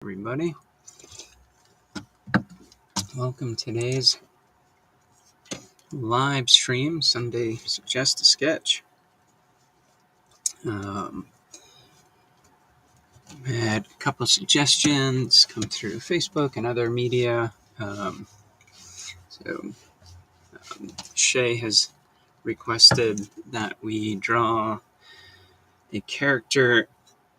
Everybody, welcome to today's live stream, Sunday Suggest a Sketch. I had a couple of suggestions come through Facebook and other media. Shay has requested that we draw a character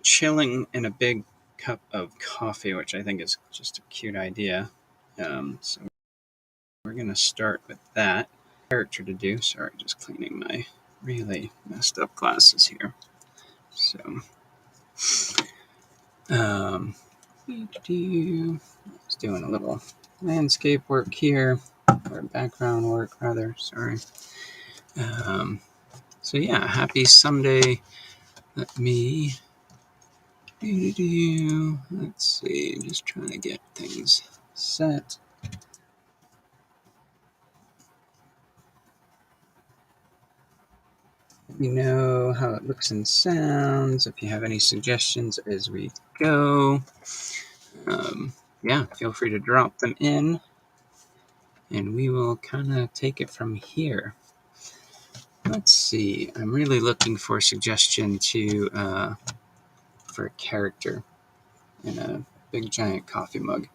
chilling in a big cup of coffee, which I think is just a cute idea. So we're going to start with that character to do. Sorry, just cleaning my really messed up glasses here. So, just doing a little landscape work here, or background work rather, sorry. So yeah, happy Sunday. Let me, let's see, just trying to get things set. Let me know how it looks and sounds, if you have any suggestions as we go. Yeah, feel free to drop them in, and we will kind of take it from here. Let's see, I'm really looking for a suggestion for a character in a big giant coffee mug.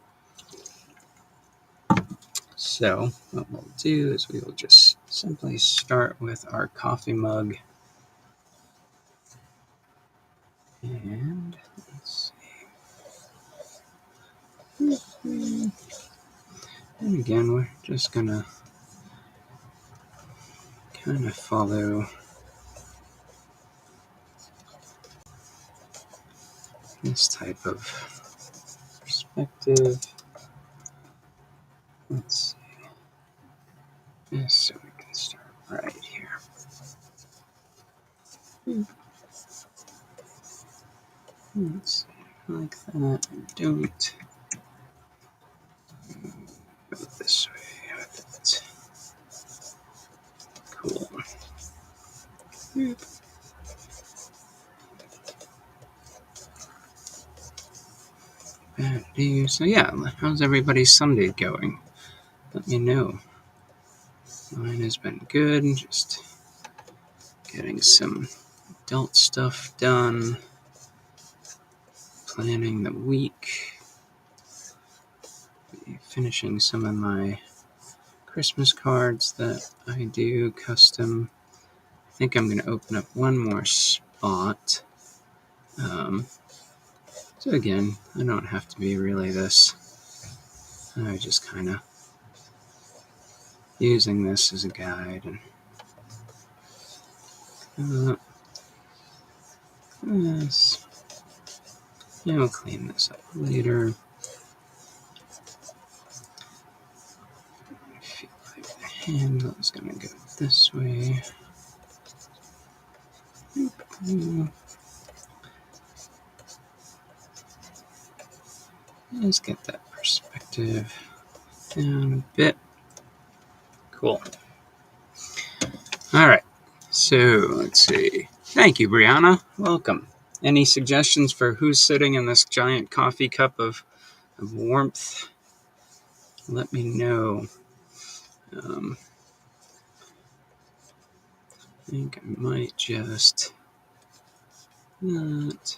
So what we'll do is we will just simply start with our coffee mug. And let's see. And again, we're just gonna kind of follow this type of perspective. Let's see. Yes, so we can start right here. Let's see, like that. Don't go this way with it. Cool. So yeah, how's everybody's Sunday going? Let me know. Mine has been good, just getting some adult stuff done, planning the week, finishing some of my Christmas cards that I do custom. I think I'm going to open up one more spot. So again, I don't have to be really this. I just kind of using this as a guide. And this. Yeah, we'll clean this up later. I feel like the handle is going to go this way. Let's get that perspective down a bit. Cool. All right. So let's see. Thank you, Brianna. Welcome. Any suggestions for who's sitting in this giant coffee cup of warmth? Let me know. I think I might just not.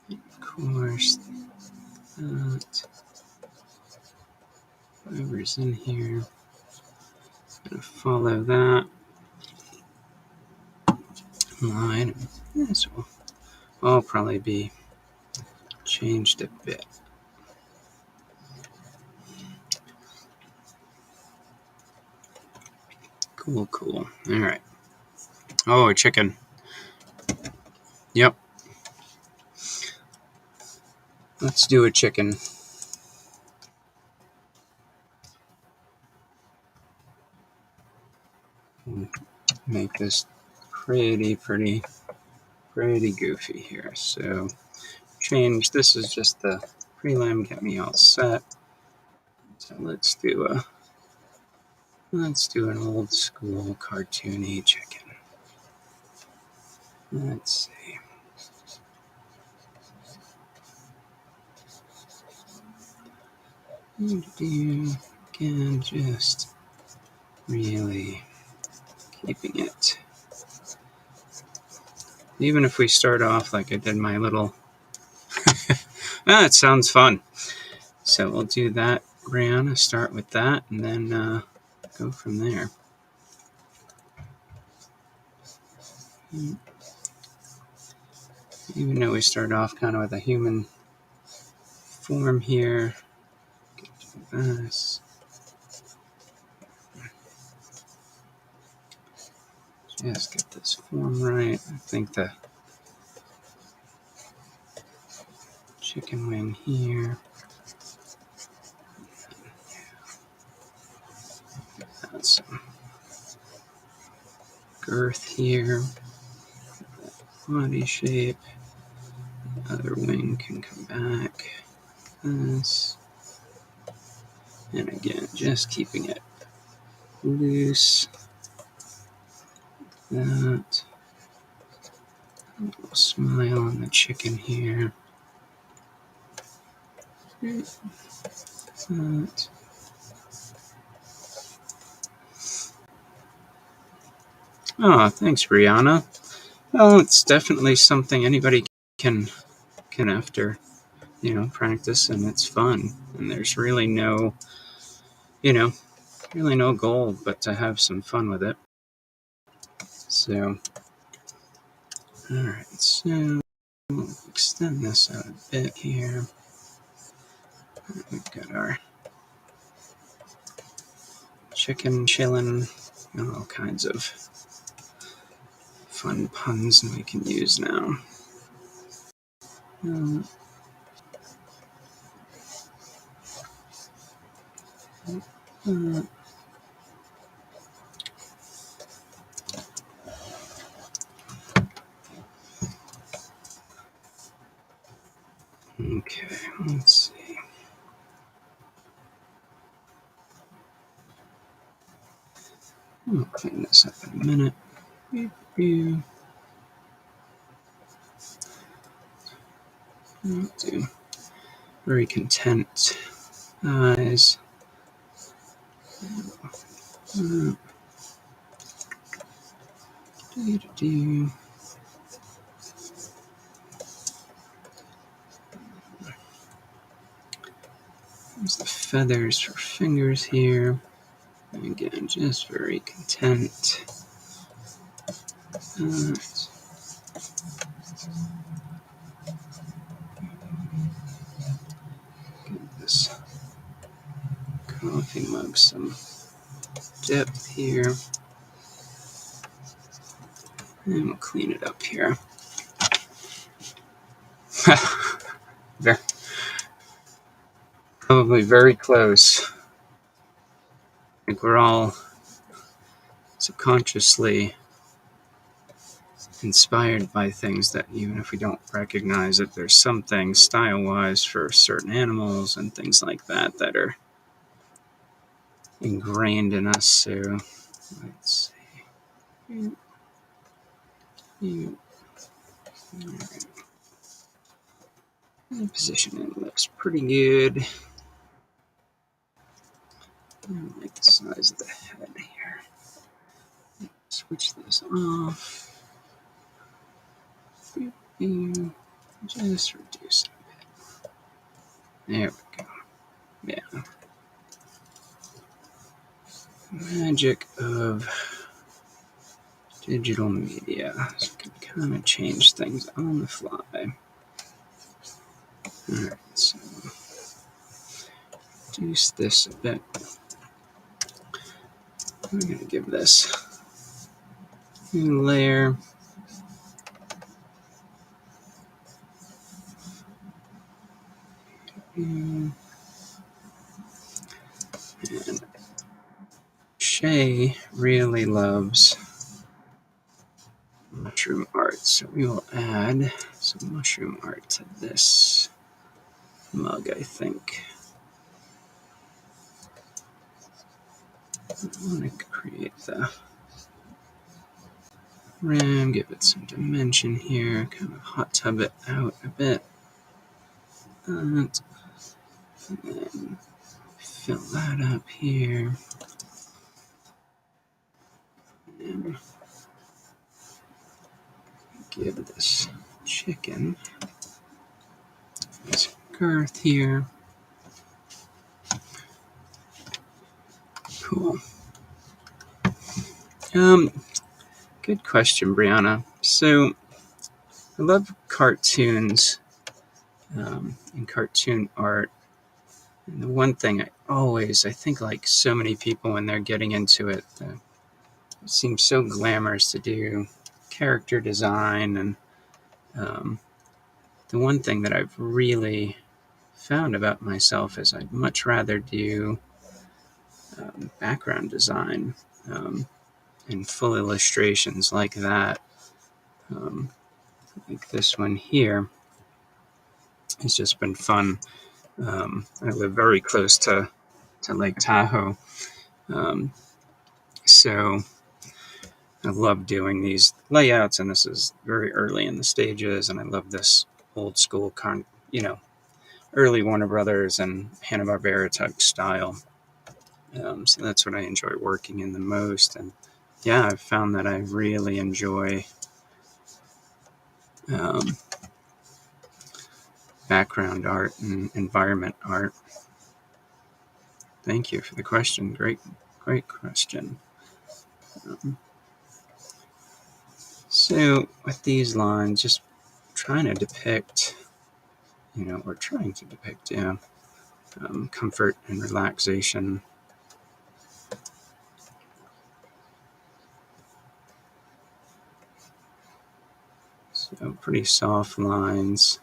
Of course, that. Whoever's in here, gonna follow that line. This will all probably be changed a bit. Cool. All right. Oh, a chicken. Yep. Let's do a chicken. Make this pretty goofy here. So change. This is just the prelim. Get me all set. So let's do an old school cartoony chicken. Let's see. Again, just really keeping it. Even if we start off like I did my little... it sounds fun. So we'll do that, Brianna, start with that, and then go from there. Even though we start off kind of with a human form here, do this. Just get this form right. I think the chicken wing here. Add some girth here. Body shape. The other wing can come back. This. And again, just keeping it loose. That. A little smile on the chicken here. That. Oh, thanks, Brianna. Well, it's definitely something anybody can after, practice, and it's fun. And there's really no, really no goal but to have some fun with it. So, all right, so we'll extend this out a bit here. We've got our chicken chillin', all kinds of fun puns we can use now. Okay, let's see. I'll clean this up in a minute. I'll do very content eyes. There's the feathers for fingers here. And again, just very content. Get this coffee mug some depth here. And we'll clean it up here. There. Probably very close. I think we're all subconsciously inspired by things that even if we don't recognize it, there's some things style-wise for certain animals and things like that that are ingrained in us. So let's see. The positioning looks pretty good. I like the size of the head here. Switch this off. Just reduce it a bit. There we go. Yeah. Magic of digital media. So we can kind of change things on the fly. Alright, so reduce this a bit. I'm going to give this a new layer. And Shay really loves mushroom art, so we will add some mushroom art to this mug, I think. I want to create the rim, give it some dimension here, kind of hot tub it out a bit. And then fill that up here. And give this chicken this girth here. Cool. Good question, Brianna. So I love cartoons and cartoon art. And the one thing I think like so many people when they're getting into it, it seems so glamorous to do character design. And the one thing that I've really found about myself is I'd much rather do background design and full illustrations like that. Like this one here. It's just been fun. I live very close to Lake Tahoe. So I love doing these layouts, and this is very early in the stages, and I love this old school, early Warner Brothers and Hanna-Barbera type style. So that's what I enjoy working in the most. And yeah, I've found that I really enjoy background art and environment art. Thank you for the question. Great question. So with these lines, just trying to depict, comfort and relaxation. So pretty soft lines.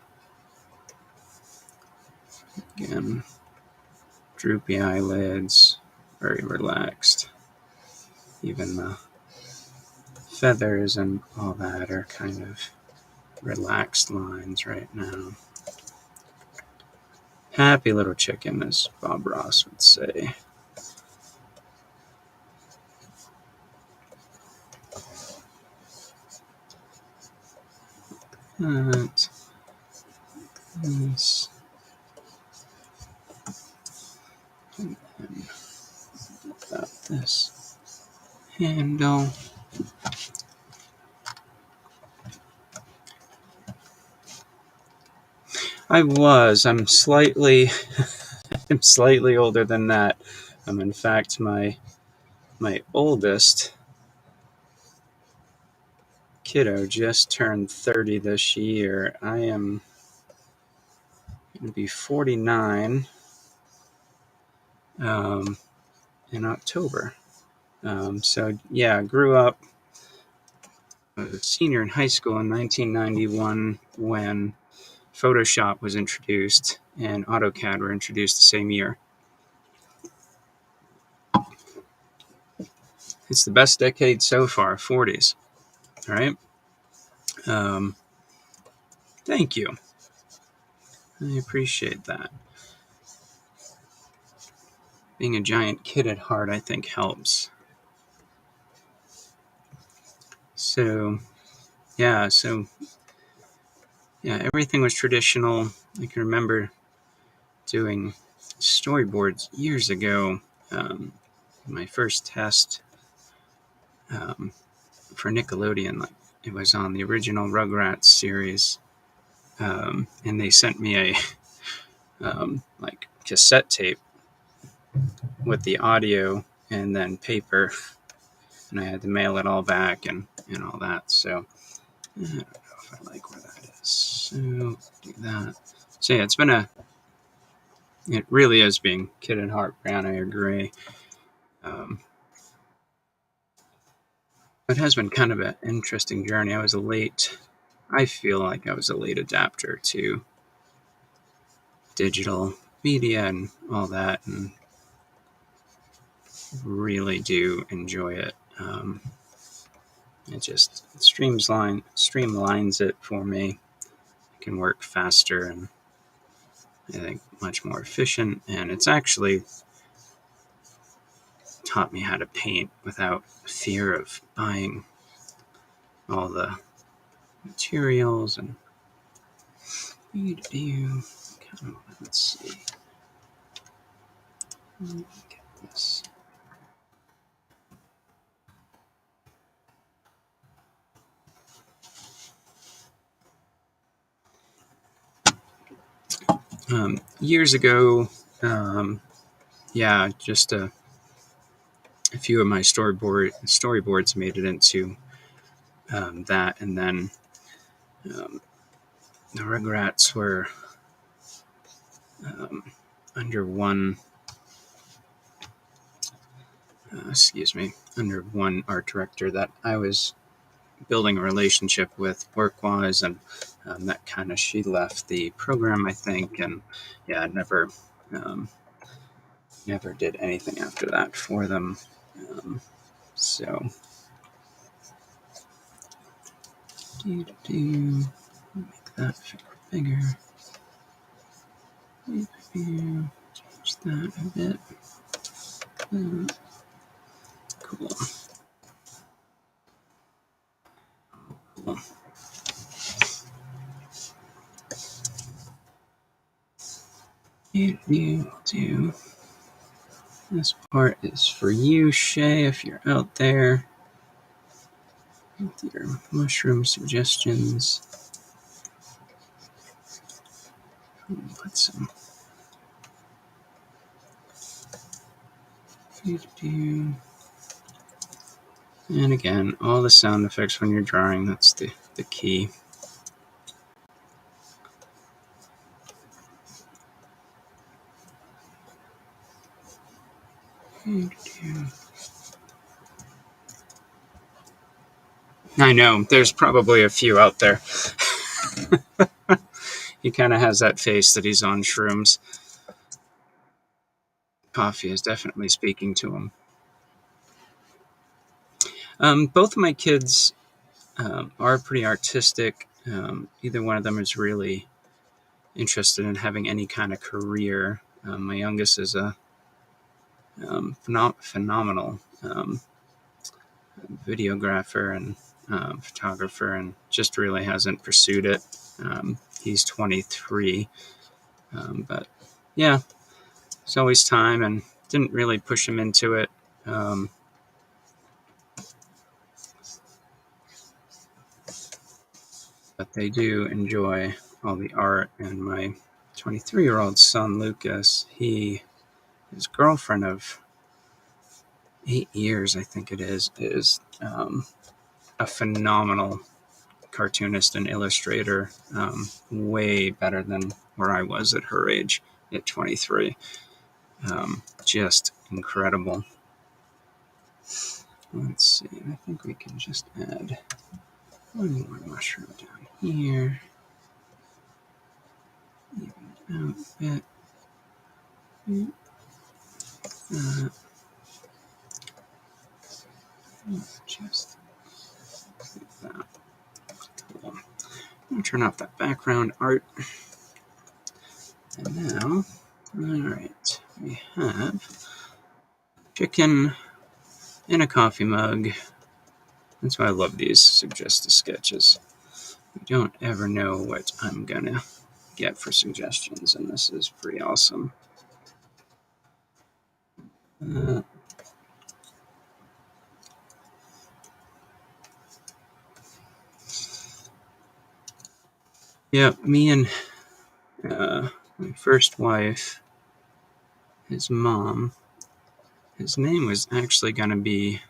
Again, droopy eyelids, very relaxed. Even the feathers and all that are kind of relaxed lines right now. Happy little chicken, as Bob Ross would say. That. This. And then about this handle. I'm slightly older than that. In fact, my oldest kiddo just turned 30 this year. I am going to be 49 in October. So yeah, I grew up a senior in high school in 1991 when Photoshop was introduced and AutoCAD were introduced the same year. It's the best decade so far, 40s. All right. Thank you. I appreciate that. Being a giant kid at heart, I think, helps. So, everything was traditional. I can remember doing storyboards years ago. My first test for Nickelodeon, it was on the original Rugrats series, and they sent me a cassette tape with the audio and then paper, and I had to mail it all back and all that. So I don't know if I like where that is. So do that. So yeah, it really is being kid at heart, Brown. I agree. It has been kind of an interesting journey. I feel like I was a late adapter to digital media and all that, and really do enjoy it. It just streamlines it for me. I can work faster and I think much more efficient, and it's actually taught me how to paint without fear of buying all the materials and let's see. Let me get this. Years ago, just a few of my storyboards made it into that, and then the Rugrats were under one art director that I was building a relationship with work-wise, and that kind of, she left the program, I think, and never did anything after that for them. So make that bigger. Change that a bit. Cool. Do this part is for you, Shay, if you're out there with your mushroom suggestions. Put some. And again, all the sound effects when you're drawing, that's the key. I know, there's probably a few out there. He kind of has that face that he's on shrooms. Coffee is definitely speaking to him. Both of my kids are pretty artistic. Either one of them is really interested in having any kind of career. My youngest is a phenomenal videographer and photographer, and just really hasn't pursued it. He's 23, but yeah, it's always time, and didn't really push him into it. But they do enjoy all the art, and my 23-year-old son, Lucas, his girlfriend of 8 years, I think it is a phenomenal cartoonist and illustrator, way better than where I was at her age at 23. Just incredible. Let's see, I think we can just add one more mushroom down here. Even out a bit. Just like that. Cool. I'm going to turn off that background art. And now, alright, we have chicken in a coffee mug. That's why I love these suggested sketches. You don't ever know what I'm going to get for suggestions, and this is pretty awesome. Me and my first wife, his mom, his name was actually going to be,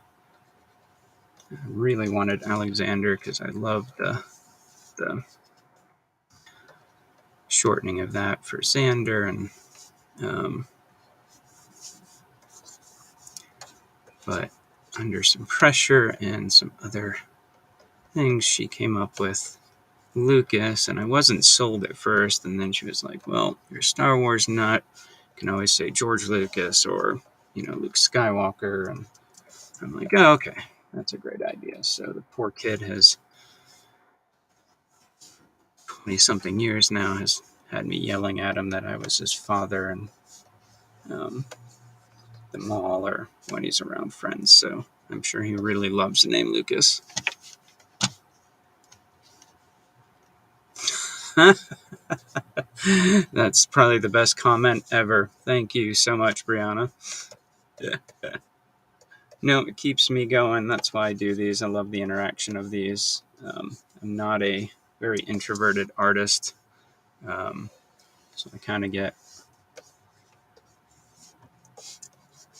I really wanted Alexander because I loved the shortening of that for Xander, and but under some pressure and some other things, she came up with Lucas, and I wasn't sold at first, and then she was like, well, you're a Star Wars nut, you can always say George Lucas or Luke Skywalker, and I'm like, oh, okay, that's a great idea. So the poor kid has 20-something years now has had me yelling at him that I was his father, and the mall or when he's around friends, so I'm sure he really loves the name Lucas. That's probably the best comment ever. Thank you so much, Brianna. No, it keeps me going. That's why I do these. I love the interaction of these. I'm not a very introverted artist, so I kind of get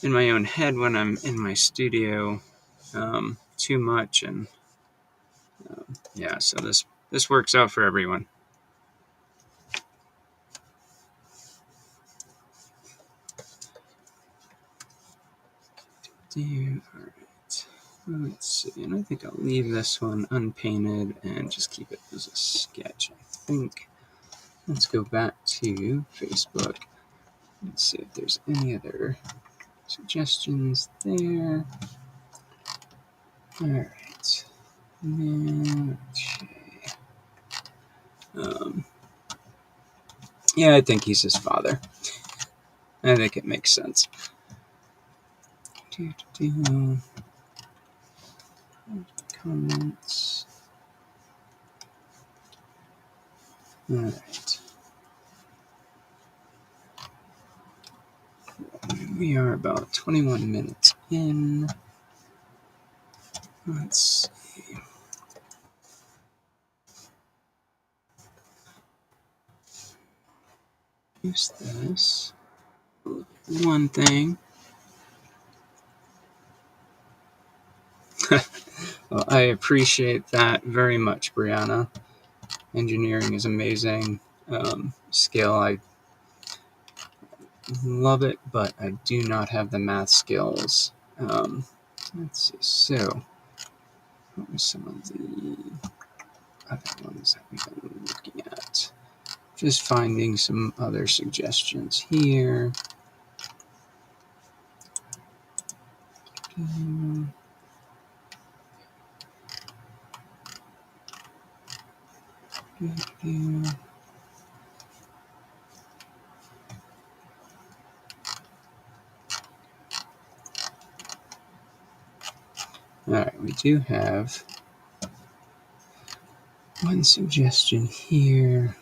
in my own head when I'm in my studio too much, and yeah, so this works out for everyone. All right, let's see, and I think I'll leave this one unpainted and just keep it as a sketch. I think. Let's go back to Facebook. Let's see if there's any other suggestions there. All right. Now, yeah, I think he's his father. I think it makes sense. Comments. All right. We are about 21 minutes in. Let's see. Use this. One thing. Well, I appreciate that very much, Brianna. Engineering is amazing skill. I love it, but I do not have the math skills. Let's see. So, what were some of the other ones that we've been looking at? Just finding some other suggestions here. Alright, we do have one suggestion here,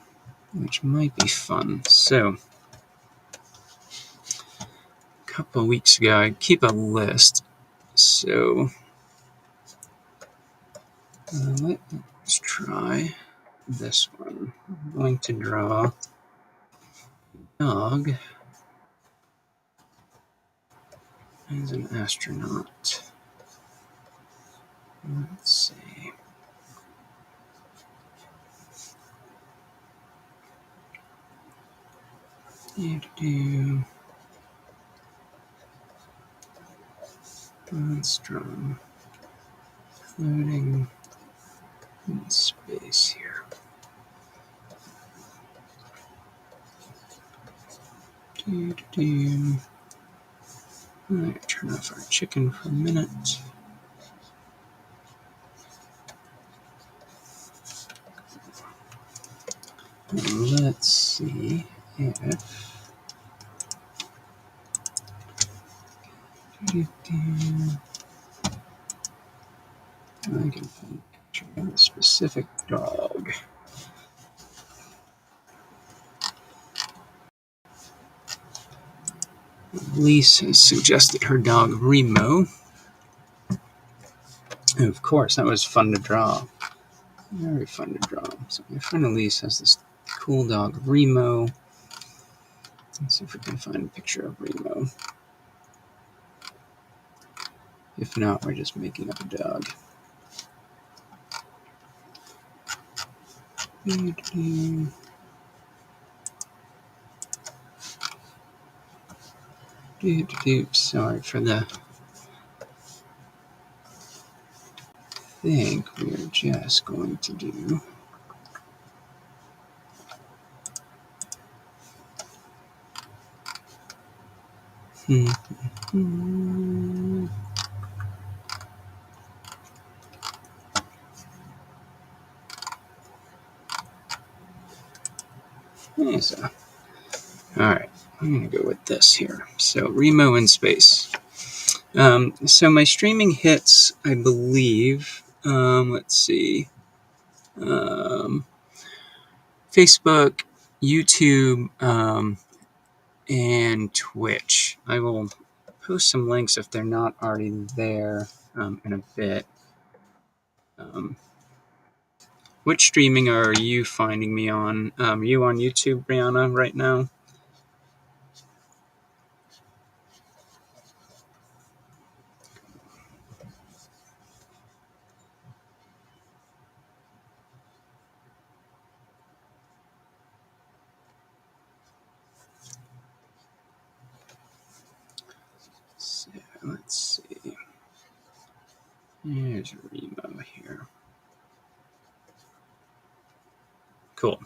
which might be fun. So, a couple of weeks ago, I keep a list. So, let's try this one. I'm going to draw a dog as an astronaut. Let's see. Let's draw floating in space here. Alright, turn off our chicken for a minute. And let's see if I can find a picture of a specific dog. Lise has suggested her dog Remo. And of course, that was fun to draw. Very fun to draw. So my friend Elise has this cool dog Remo. Let's see if we can find a picture of Remo. If not, we're just making up a dog. Sorry for the... I think we're just going to do... So, alright, I'm going to go with this here. So, Remo in space. So my streaming hits, I believe, let's see, Facebook, YouTube, and Twitch. I will post some links if they're not already there in a bit. Which streaming are you finding me on? Are you on YouTube, Brianna, right now? So, let's see. Here's Remo here. Cool.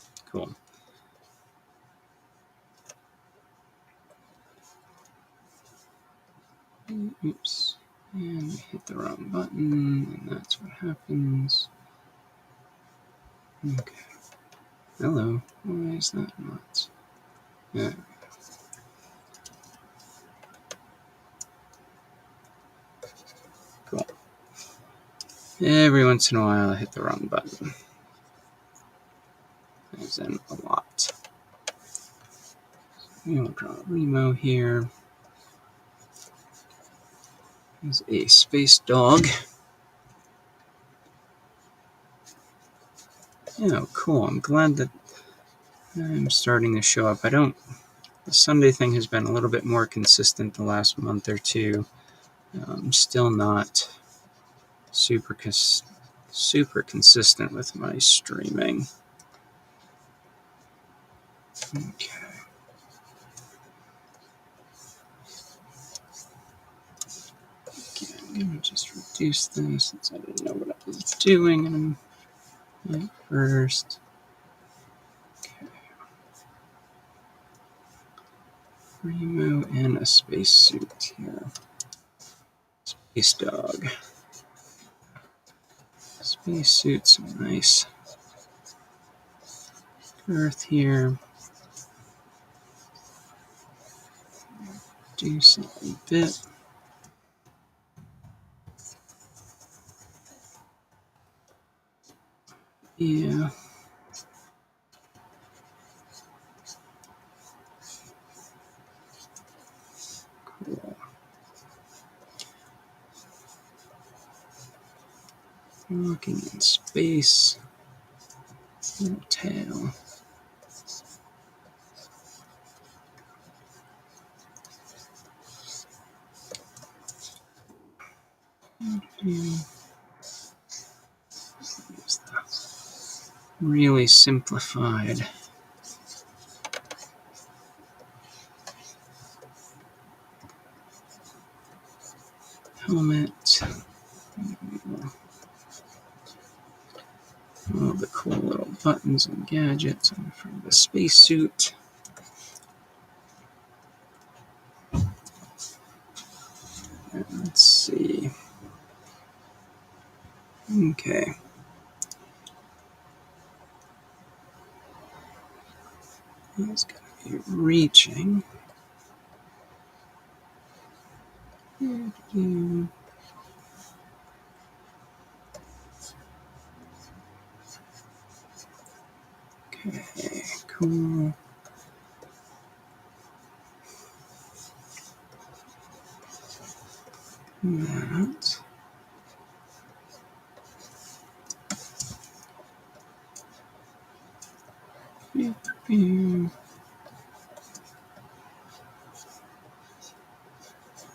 Oops. And we hit the wrong button, and that's what happens. Okay. Hello. Why is that not? Yeah. Cool. Every once in a while, I hit the wrong button. As in a lot. We'll draw Remo here. There's a space dog. Oh, cool. I'm glad that I'm starting to show up. The Sunday thing has been a little bit more consistent the last month or two. I'm still not super consistent with my streaming. Okay. I'm going to just reduce this since I didn't know what I was doing at first. Okay. Remo and a spacesuit here. Space dog. Spacesuit, some nice girth here. Do something a bit. Yeah. Cool. Walking in space. Little tail. Really simplified helmet. All the cool little buttons and gadgets from the spacesuit. Let's see. Okay. He's going to be reaching. Okay, cool. That.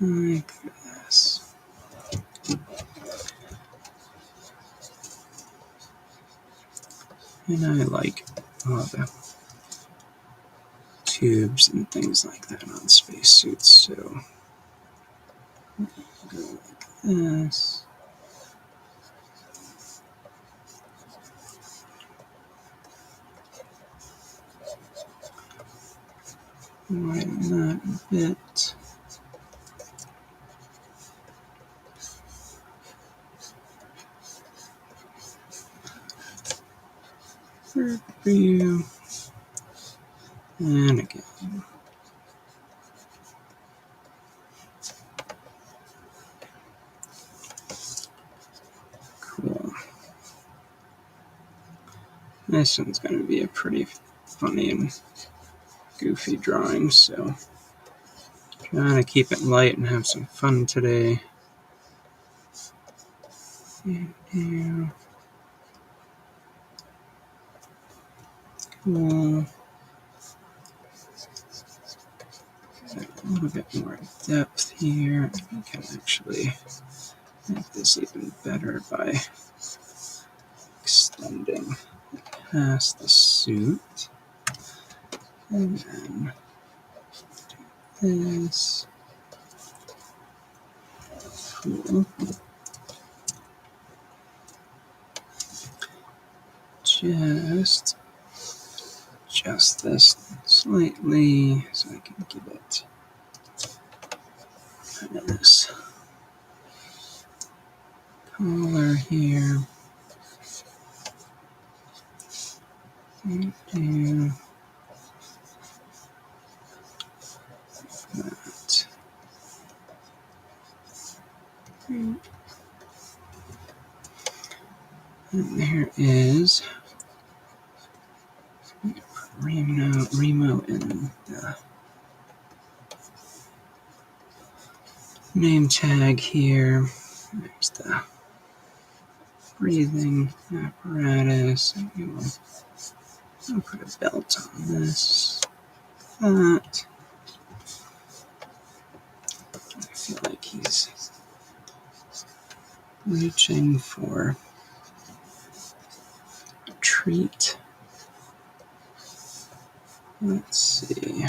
Like this. And I like all the tubes and things like that on spacesuits, so go like this. Widen that a bit. Third view. And again. Cool. This one's going to be a pretty funny and goofy drawing, so trying to keep it light and have some fun today. Cool. A little bit more depth here. I can actually make this even better by extending past the suit. And then do this. Cool. Just adjust this slightly so I can give it kind of this color here. And do that. And there is Remo in the name tag here. There's the breathing apparatus. I'll put a belt on this. That. I feel like he's reaching for a treat. Let's see.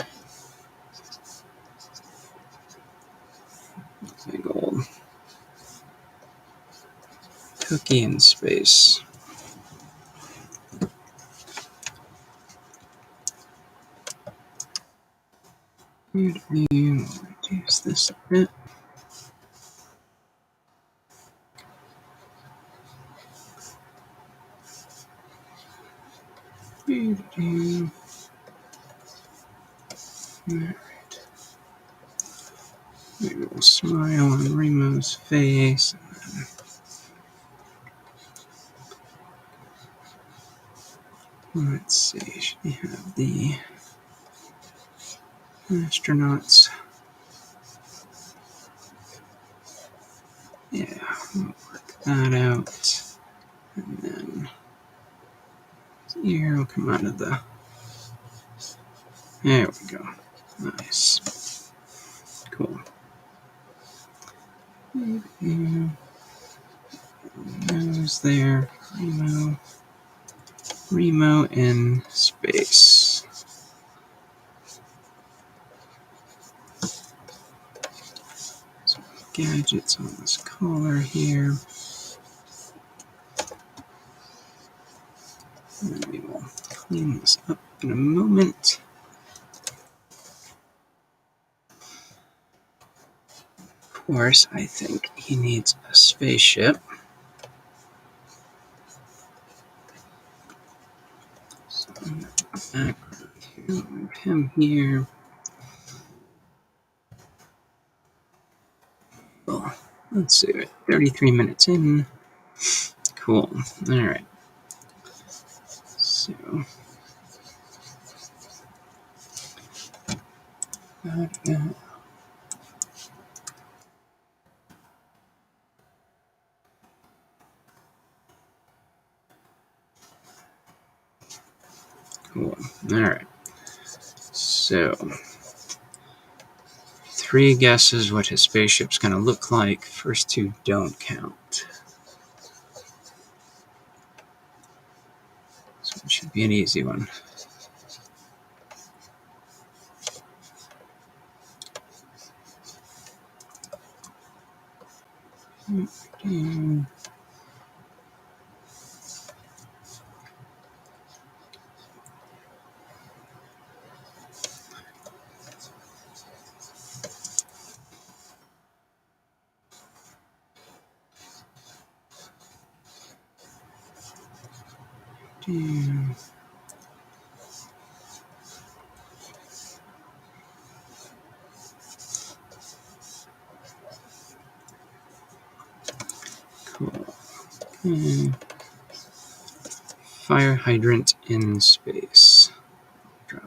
Big old cookie in space. Reduce this a bit. Alright. Maybe we'll smile on Remo's face. Let's see, should we have the astronauts? Yeah, we'll work that out. And then his ear will come out of the. There we go. Nice. Cool. Nose there. Remo in space. Some gadgets on this collar here. And we will clean this up in a moment. Of course, I think he needs a spaceship. So I'm going to go back here, move him here. Well, let's see, 33 minutes in. Cool. All right. So, cool. All right. So, 3 guesses what his spaceship's going to look like. First 2 don't count. So it should be an easy one. Cool. Fire hydrant in space. Draw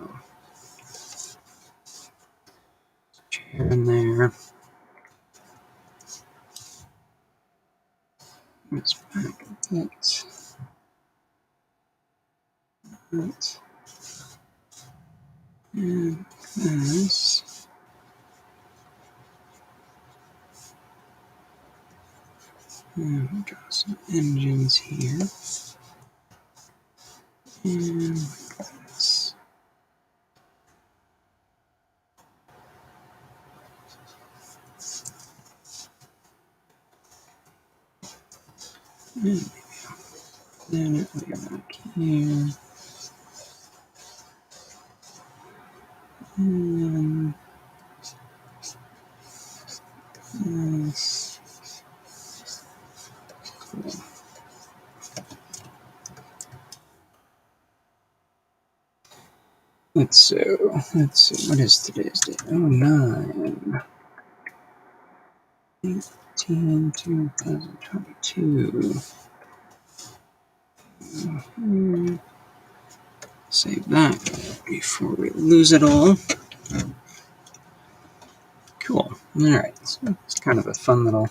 chair in there. It's back a bit. That. And this. And we'll draw some engines here. And this. And maybe I'll plan it way back here. And this. Cool. Let's see, what is today's date? 09, 18, 2022. Save that before we lose it all. Cool. Alright, so it's kind of a fun little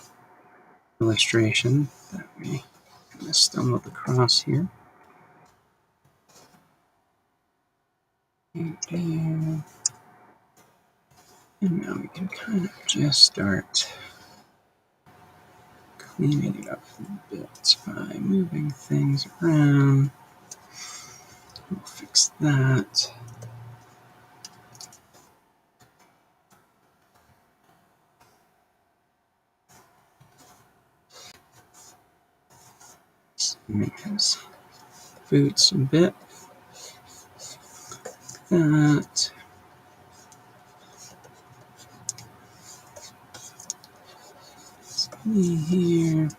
illustration that we kind of stumbled across here. And now we can kind of just start cleaning it up a bit by moving things around. We'll fix that. Make his boots a bit. That. Here.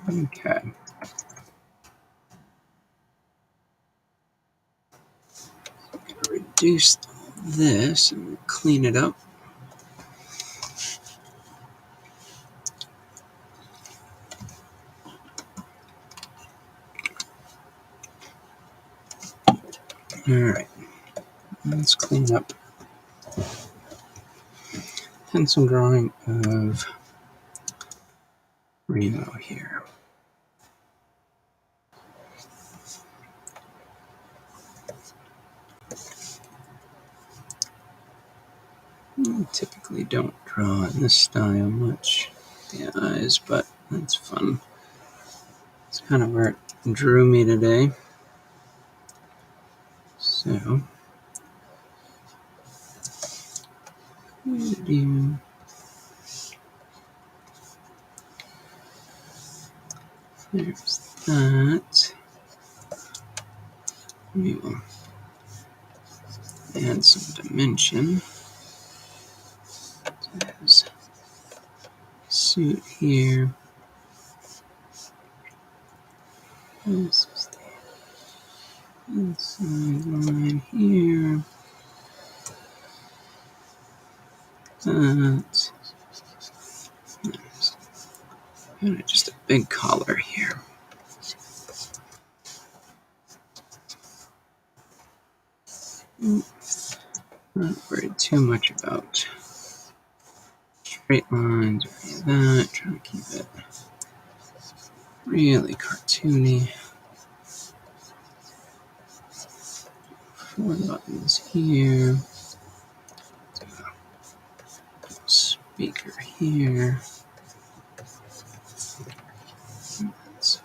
Okay. Reduce this and clean it up. Alright, let's clean up pencil drawing of Remo here. I typically don't draw in this style much, the eyes, but that's fun. It's kind of where it drew me today. So, there's that. We will add some dimension to his suit here. This is the inside line here. That. And just a big collar here. Not worried too much about straight lines or any of that. Trying to keep it really cartoony. 4 buttons here. Speaker here. Some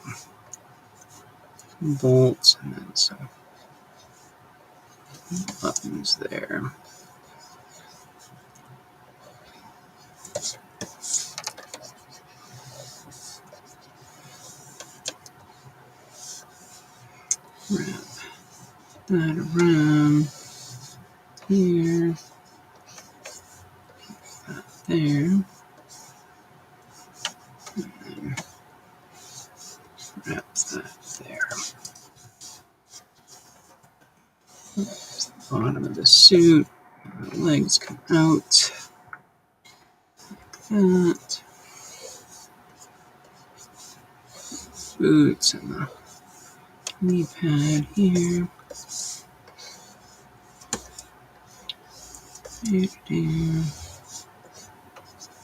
bolts and then some buttons there. Wrap that around here. That there. And then wrap that there. There's the bottom of the suit. The legs come out. Like that. Boots and the knee pad here.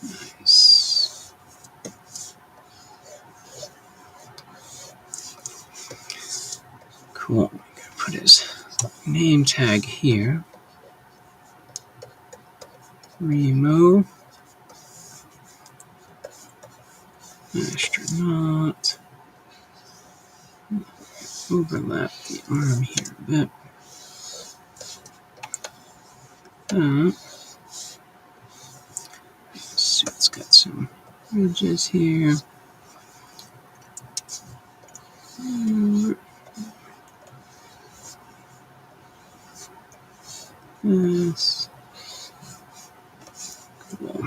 Nice. Cool. I'm gonna put his name tag here. Remo. Astronaut. Overlap the arm here a bit. Suit's got some ridges here. This. Cool.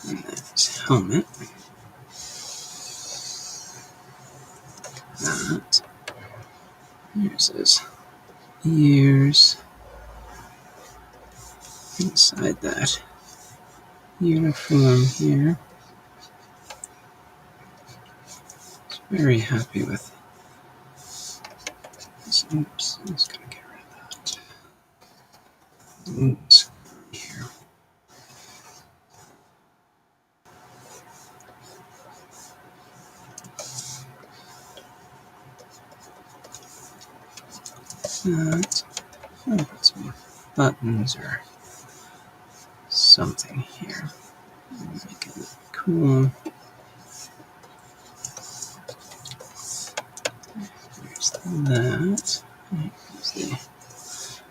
And that's helmet. That. There's his ears. Inside that uniform here. He's very happy with this. Oops, I'm just gonna get rid of that. Oops, here. That. I'll put some buttons or something here. Make it look cool. There's that. Here's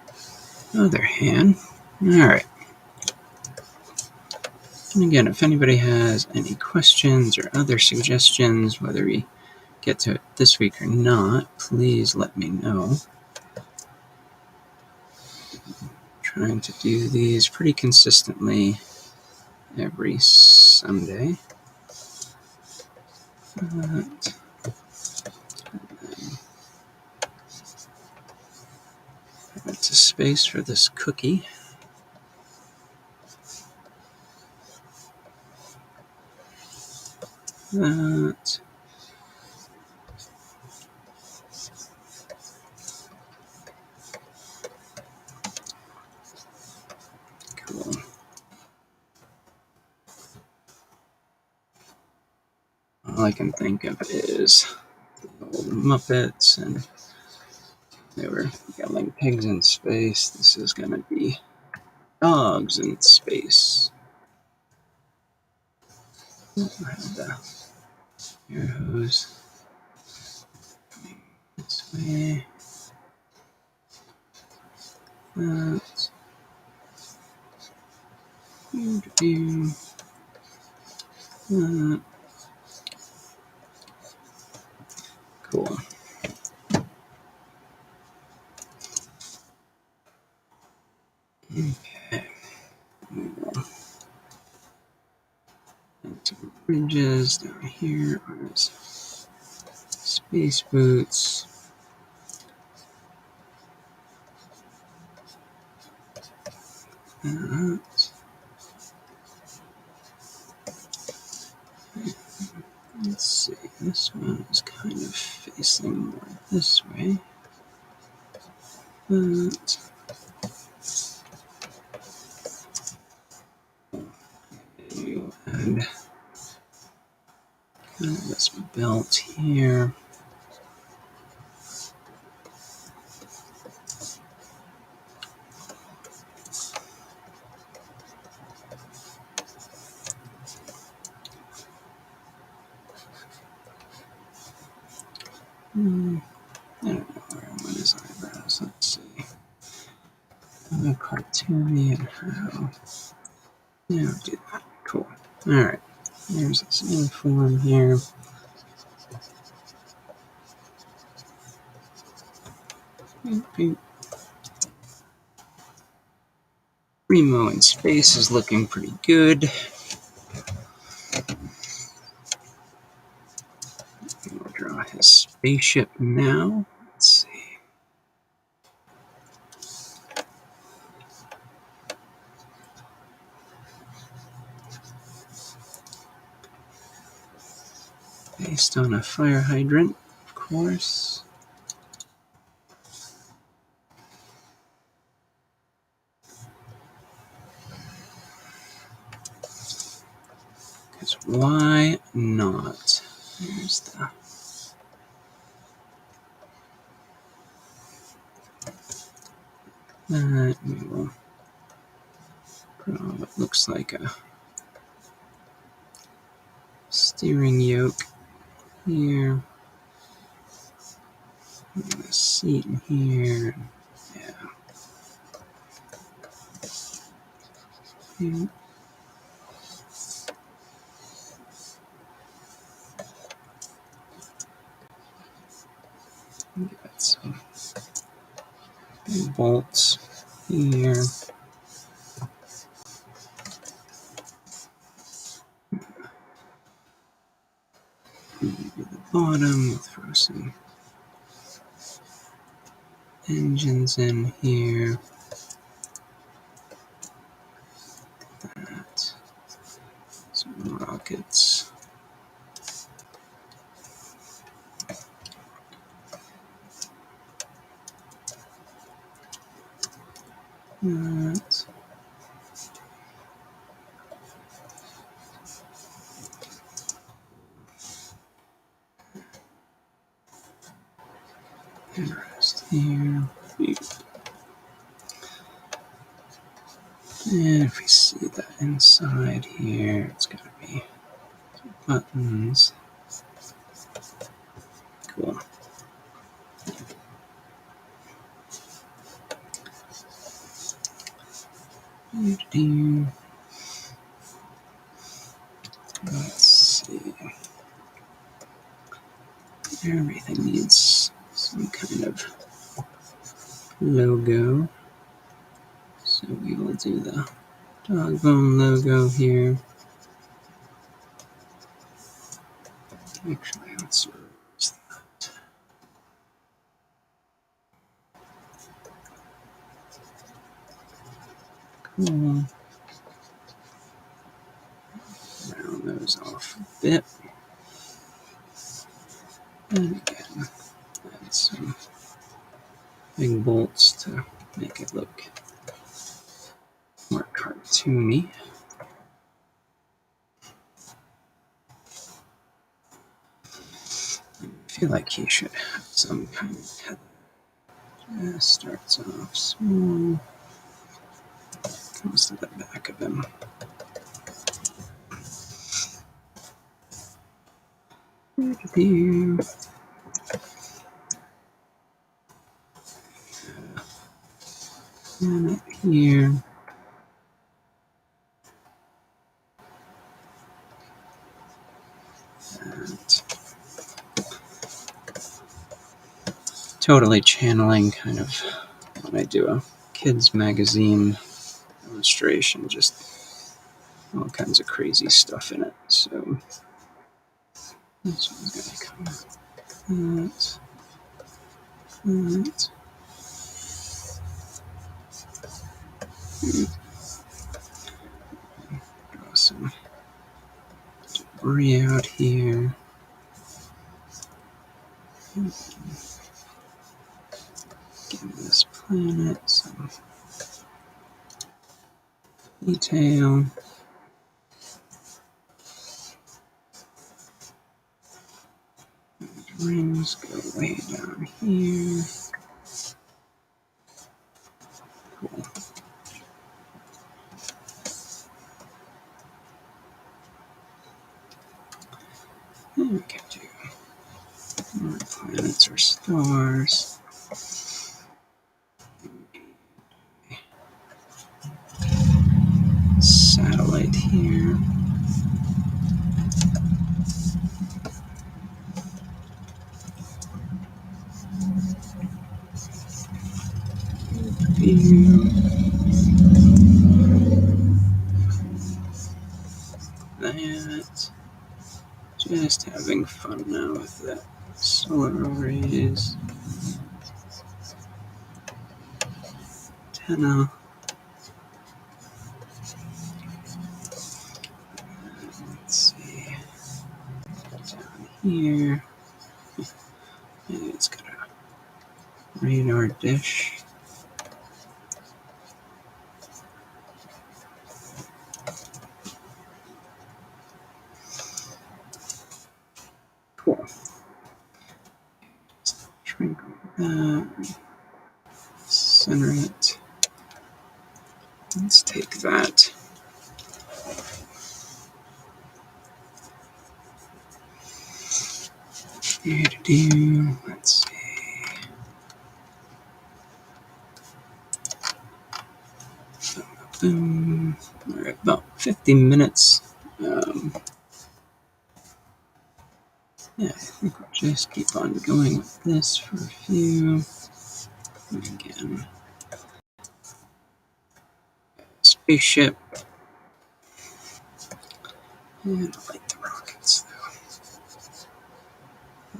the other hand. Alright. And again, if anybody has any questions or other suggestions, whether we get to it this week or not, please let me know. I'm trying to do these pretty consistently every Sunday. That. I went to space for this cookie. That. Cool. All I can think of is the old Muppets, and they were yelling pigs in space. This is going to be dogs in space. I have the air hose coming this way. That. That. Cool. Okay. And some ridges down here on his space boots. That. Let's see, this one is kind of facing more this way. That. You add kind of this belt here. I don't know where I want his eyebrows. Let's see. How cartoony and how. Yeah, I'll do that. Cool. Alright. There's this uniform here. Remo in space is looking pretty good. We'll draw his spaceship now. Let's see. Placed on a fire hydrant, of course. Because why not? There's the that. We will put on what looks like a steering yoke here. And a seat in here. Yeah. And got some big bolts here. Maybe the bottom, we'll throw some engines in here. That. Some rockets. That. And rest here. And if we see that inside here, it's got to be buttons. Cool. Let's see. Everything needs some kind of logo. So we will do the dog bone logo here. Actually, let's erase that. Cool. Round those off a bit. And again, add some big bolts to make it look more cartoony. I feel like he should have some kind of head. Just starts off small, comes to the back of him. And up here. And totally channeling kind of when I do a kids magazine illustration, just all kinds of crazy stuff in it. So this one's gonna come that. Draw some debris out here. Give this planet some detail. Rings go way down here. Cool. And we can do more planets or stars. Satellite here. That. Just having fun now with that solar arrays. Antenna. Let's see. Down here. Maybe it's got a radar dish. Cool. Shrink that. Center it. Let's take that. Let's see. Boom. All right, about 50 minutes. Yeah, I think we'll just keep on going with this for a few. And again, spaceship. And I like the rockets,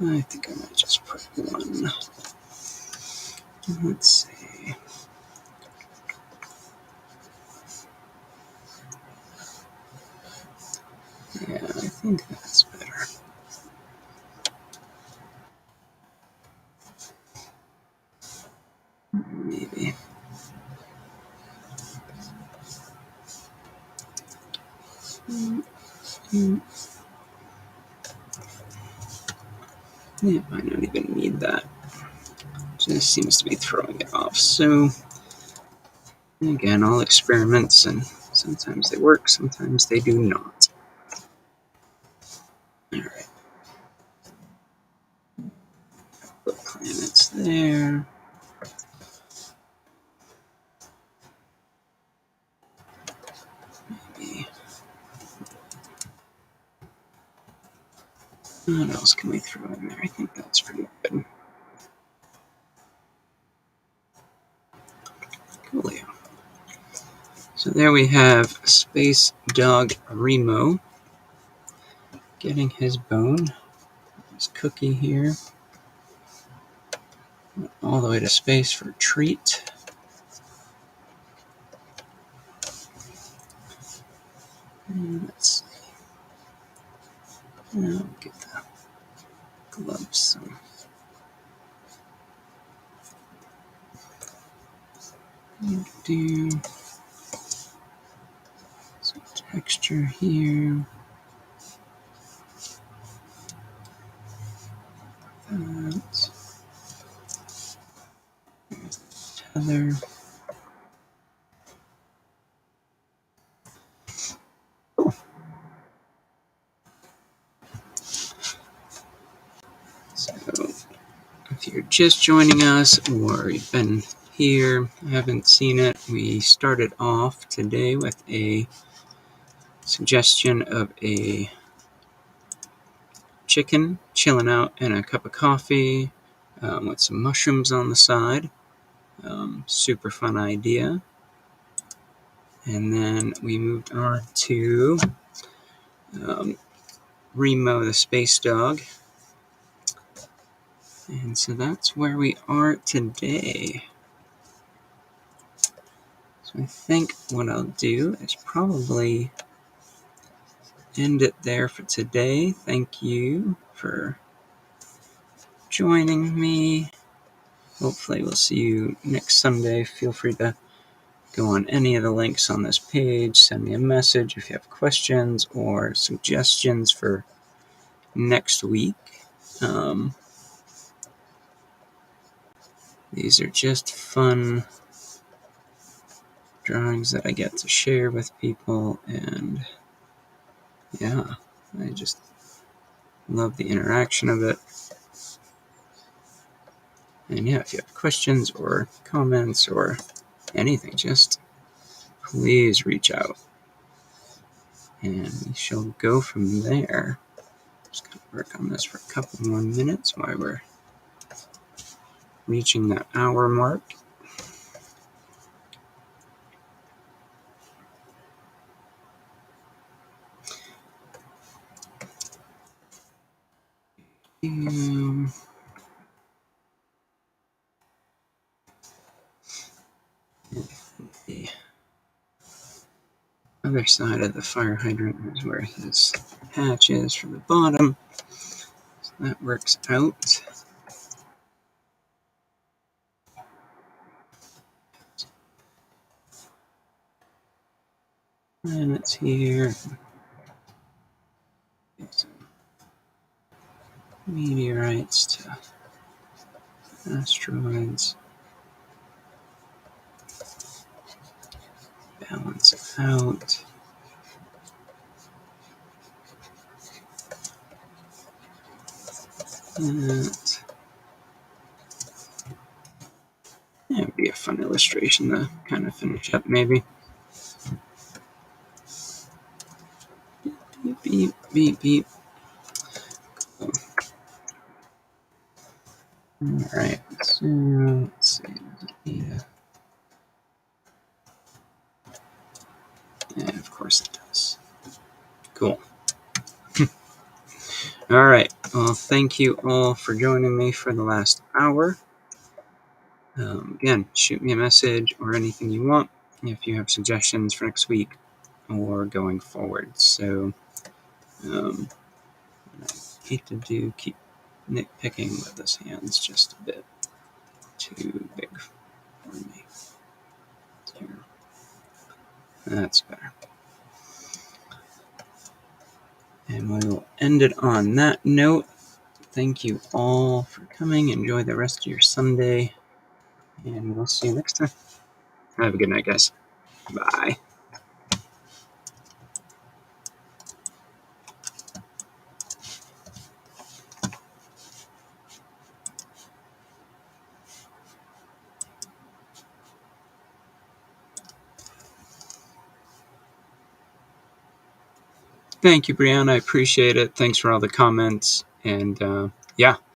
though. I think I might just put one. Let's see. Yeah, I think that's better. Maybe. Yeah, I might not even need that. Just seems to be throwing it off. So, again, all experiments, and sometimes they work, sometimes they do not. Alright. Put planets there. Maybe. What else can we throw in there? I think that's pretty good. Coolio. So there we have Space Dog Remo getting his bone. His cookie here. All the way to space for a treat. And let's see. I'll get the gloves. Do some texture here. That. Tether. So, if you're just joining us or you've been here, haven't seen it, we started off today with a suggestion of a chicken chilling out in a cup of coffee with some mushrooms on the side. Super fun idea. And then we moved on to Remo the Space Dog. And so that's where we are today. So I think what I'll do is probably end it there for today. Thank you for joining me. Hopefully we'll see you next Sunday. Feel free to go on any of the links on this page. Send me a message if you have questions or suggestions for next week. These are just fun drawings that I get to share with people, and yeah, I just love the interaction of it. And yeah, if you have questions or comments or anything, just please reach out and we shall go from there. Just gonna work on this for a couple more minutes while we're reaching that hour mark. The other side of the fire hydrant is where his hatch is from the bottom. that works out. And it's here. Some meteorites to asteroids. Balance out. That. Yeah, it'd be a fun illustration to kind of finish up, maybe. Beep, beep, beep, beep. Cool. Alright, so let's see. Yeah, of course it does. Cool. Alright, well, thank you all for joining me for the last hour. Again, shoot me a message or anything you want if you have suggestions for next week or going forward. So, I hate to keep nitpicking, but this hand's just a bit too big for me. Here. That's better. And we will end it on that note. Thank you all for coming. Enjoy the rest of your Sunday. And we'll see you next time. Have a good night, guys. Bye. Thank you, Brianna. I appreciate it. Thanks for all the comments. And yeah.